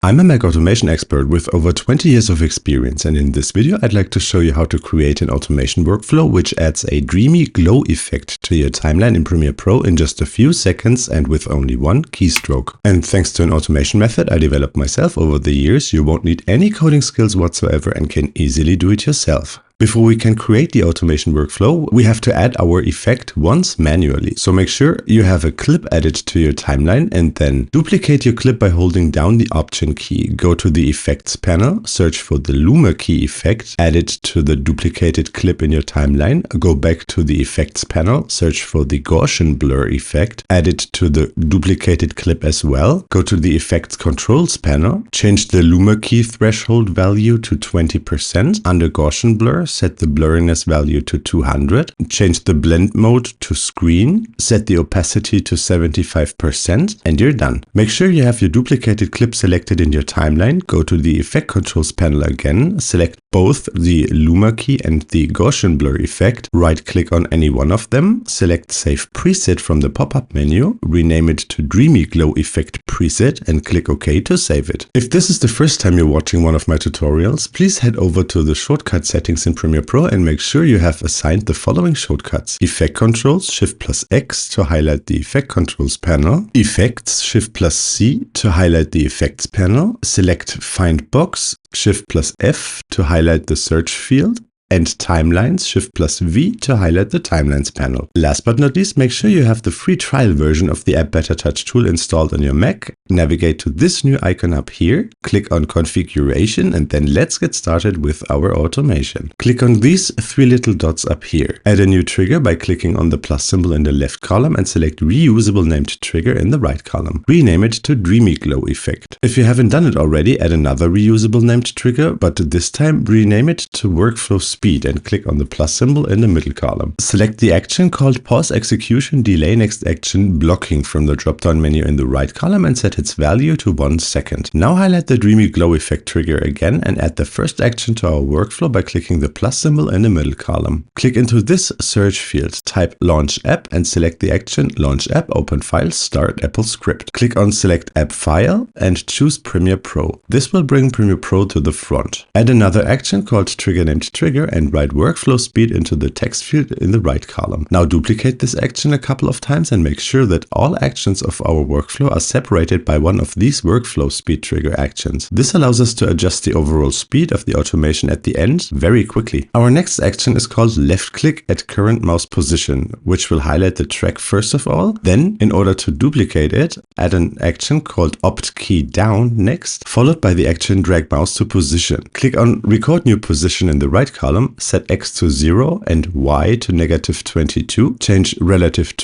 I'm a Mac automation expert with over 20 years of experience, and in this video I'd like to show you how to create an automation workflow which adds a dreamy glow effect to your timeline in Premiere Pro in just a few seconds and with only one keystroke. And thanks to an automation method I developed myself over the years, you won't need any coding skills whatsoever and can easily do it yourself. Before we can create the automation workflow, we have to add our effect once manually. So make sure you have a clip added to your timeline and then duplicate your clip by holding down the Option key. Go to the Effects panel, search for the Luma key effect, add it to the duplicated clip in your timeline. Go back to the Effects panel, search for the Gaussian blur effect, add it to the duplicated clip as well. Go to the Effects Controls panel, change the Luma key threshold value to 20%. Under Gaussian blur, set the blurriness value to 200, change the blend mode to screen, set the opacity to 75%, and you're done. Make sure you have your duplicated clip selected in your timeline, go to the Effect Controls panel again, select both the Luma key and the Gaussian blur effect, right-click on any one of them, select Save Preset from the pop-up menu, rename it to Dreamy Glow Effect Preset, and click OK to save it. If this is the first time you're watching one of my tutorials, please head over to the shortcut settings in Premiere Pro and make sure you have assigned the following shortcuts: Effect Controls, Shift+X to highlight the Effect Controls panel, Effects, Shift+C to highlight the Effects panel, select Find Box, Shift+F to highlight the search field, and Timelines, Shift+V to highlight the Timelines panel. Last but not least, make sure you have the free trial version of the App Better Touch tool installed on your Mac. Navigate to this new icon up here, click on Configuration, and then let's get started with our automation. Click on these three little dots up here. Add a new trigger by clicking on the plus symbol in the left column and select Reusable Named Trigger in the right column. Rename it to Dreamy Glow Effect. If you haven't done it already, add another reusable named trigger, but this time rename it to Workflow Speed and click on the plus symbol in the middle column. Select the action called Pause Execution Delay Next Action Blocking from the drop-down menu in the right column and set its value to 1 second. Now highlight the Dreamy Glow Effect trigger again and add the first action to our workflow by clicking the plus symbol in the middle column. Click into this search field, type Launch App and select the action Launch App, Open File, Start Apple Script. Click on Select App File and choose Premiere Pro. This will bring Premiere Pro to the front. Add another action called Trigger Named Trigger and write Workflow Speed into the text field in the right column. Now duplicate this action a couple of times and make sure that all actions of our workflow are separated by one of these Workflow Speed trigger actions. This allows us to adjust the overall speed of the automation at the end very quickly. Our next action is called Left Click at Current Mouse Position, which will highlight the track first of all. Then, in order to duplicate it, add an action called Opt Key Down next, followed by the action Drag Mouse to Position. Click on Record New Position in the right column, set X to 0 and Y to -22, change relative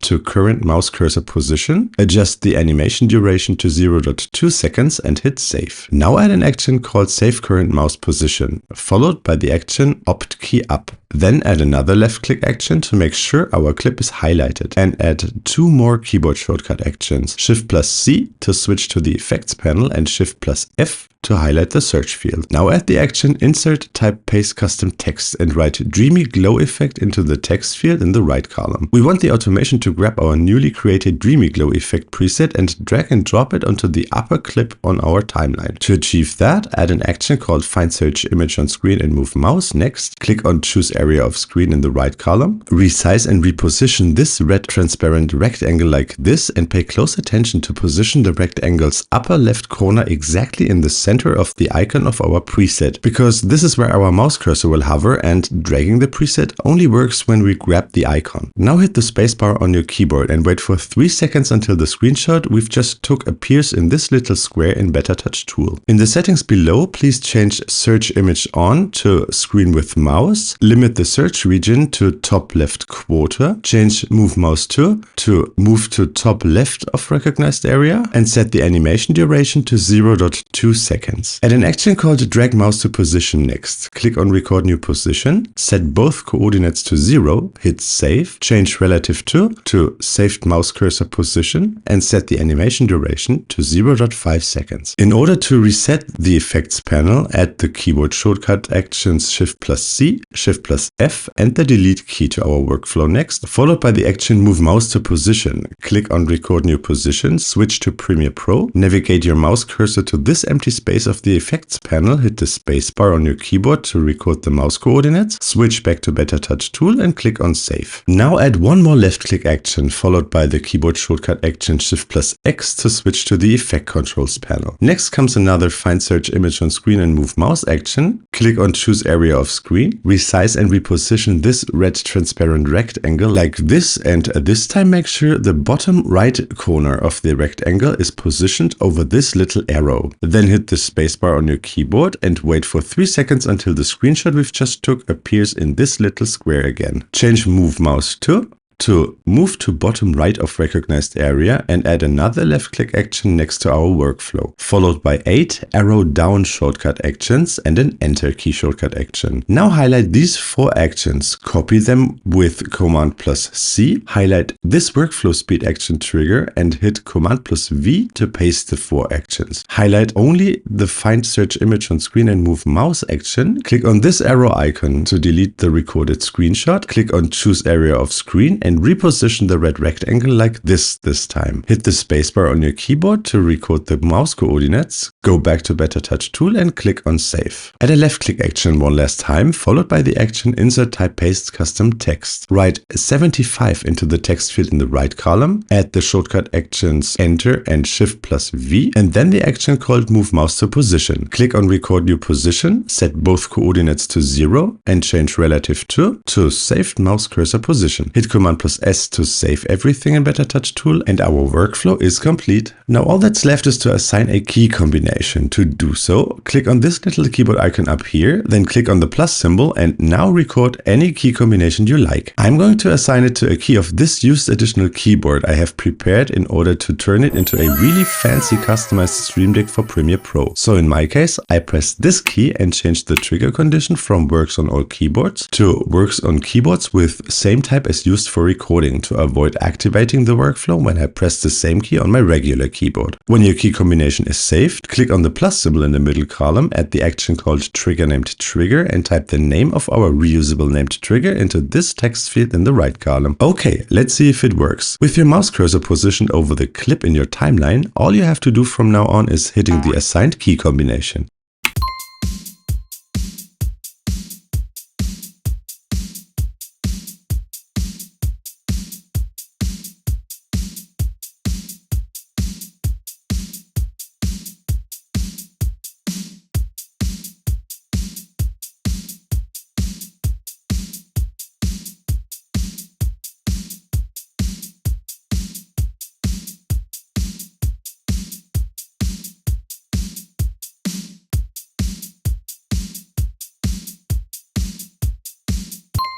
to current mouse cursor position, adjust the animation duration to 0.2 seconds and hit save. Now add an action called Save Current Mouse Position, followed by the action Opt Key Up. Then add another left click action to make sure our clip is highlighted and add two more keyboard shortcut actions, Shift+C to switch to the Effects panel and Shift+F to highlight the search field. Now add the action Insert Type Paste Custom Text and write Dreamy Glow Effect into the text field in the right column. We want the automation to grab our newly created Dreamy Glow Effect preset and drag and drop it onto the upper clip on our timeline. To achieve that, add an action called Find Search Image on Screen and Move Mouse next. Click on Choose Area of Screen in the right column. Resize and reposition this red transparent rectangle like this and pay close attention to position the rectangle's upper left corner exactly in the center of the icon of our preset, because this is where our mouse cursor will hover and dragging the preset only works when we grab the icon. Now hit the spacebar on your keyboard and wait for 3 seconds until the screenshot we've just took appears in this little square in Better Touch tool. In the settings below, please change Search Image On to Screen with Mouse, limit the search region to top left quarter, change Move Mouse to move to top left of recognized area, and set the animation duration to 0.2 seconds. seconds. Add an action called drag mouse to position next. Click on record new position, set both coordinates to 0, hit save, change relative to saved mouse cursor position, and set the animation duration to 0.5 seconds. In order to reset the effects panel, add the keyboard shortcut actions Shift+C, Shift+F, and the delete key to our workflow next, followed by the action move mouse to position. Click on record new position, switch to Premiere Pro, navigate your mouse cursor to this empty space of the effects panel, hit the spacebar on your keyboard to record the mouse coordinates, switch back to Better Touch tool and click on save. Now add one more left click action followed by the keyboard shortcut action Shift+X to switch to the effect controls panel. Next comes another find search image on screen and move mouse action. Click on choose area of screen, resize and reposition this red transparent rectangle like this, and this time make sure the bottom right corner of the rectangle is positioned over this little arrow. Then hit the spacebar on your keyboard and wait for 3 seconds until the screenshot we've just took appears in this little square again. Change move mouse to move to bottom right of recognized area and add another left click action next to our workflow, followed by 8 arrow down shortcut actions and an enter key shortcut action. Now highlight these 4 actions, copy them with Command+C, highlight this workflow speed action trigger and hit Command+V to paste the 4 actions. Highlight only the find search image on screen and move mouse action. Click on this arrow icon to delete the recorded screenshot. Click on choose area of screen and reposition the red rectangle like this time. Hit the spacebar on your keyboard to record the mouse coordinates, go back to Better Touch tool and click on save. Add a left click action one last time, followed by the action insert type paste custom text. Write 75 into the text field in the right column, add the shortcut actions enter and Shift+V, and then the action called move mouse to position. Click on record new position, set both coordinates to 0 and change relative to saved mouse cursor position. Hit Command+S to save everything in Better Touch tool and our workflow is complete. Now all that's left is to assign a key combination. To do so, click on this little keyboard icon up here, then click on the plus symbol and now record any key combination you like. I'm going to assign it to a key of this used additional keyboard I have prepared in order to turn it into a really fancy customized stream deck for Premiere Pro. So in my case, I press this key and change the trigger condition from works on all keyboards to works on keyboards with same type as used for recording to avoid activating the workflow when I press the same key on my regular keyboard. When your key combination is saved, click on the plus symbol in the middle column, add the action called trigger named trigger and type the name of our reusable named trigger into this text field in the right column. Okay, let's see if it works. With your mouse cursor positioned over the clip in your timeline, all you have to do from now on is hitting the assigned key combination.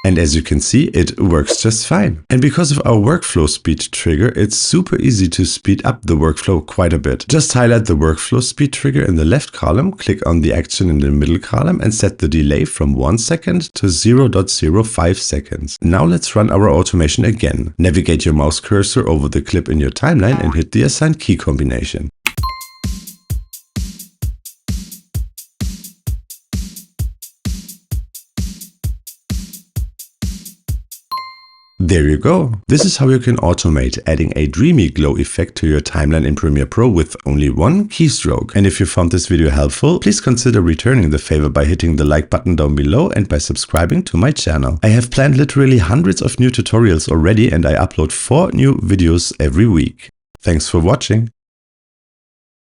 And as you can see, it works just fine. And because of our workflow speed trigger, it's super easy to speed up the workflow quite a bit. Just highlight the workflow speed trigger in the left column, click on the action in the middle column and set the delay from 1 second to 0.05 seconds. Now let's run our automation again. Navigate your mouse cursor over the clip in your timeline and hit the assigned key combination. There you go. This is how you can automate adding a Dreamy Glow effect to your timeline in Premiere Pro with only one keystroke. And if you found this video helpful, please consider returning the favor by hitting the like button down below and by subscribing to my channel. I have planned literally hundreds of new tutorials already and I upload 4 new videos every week. Thanks for watching.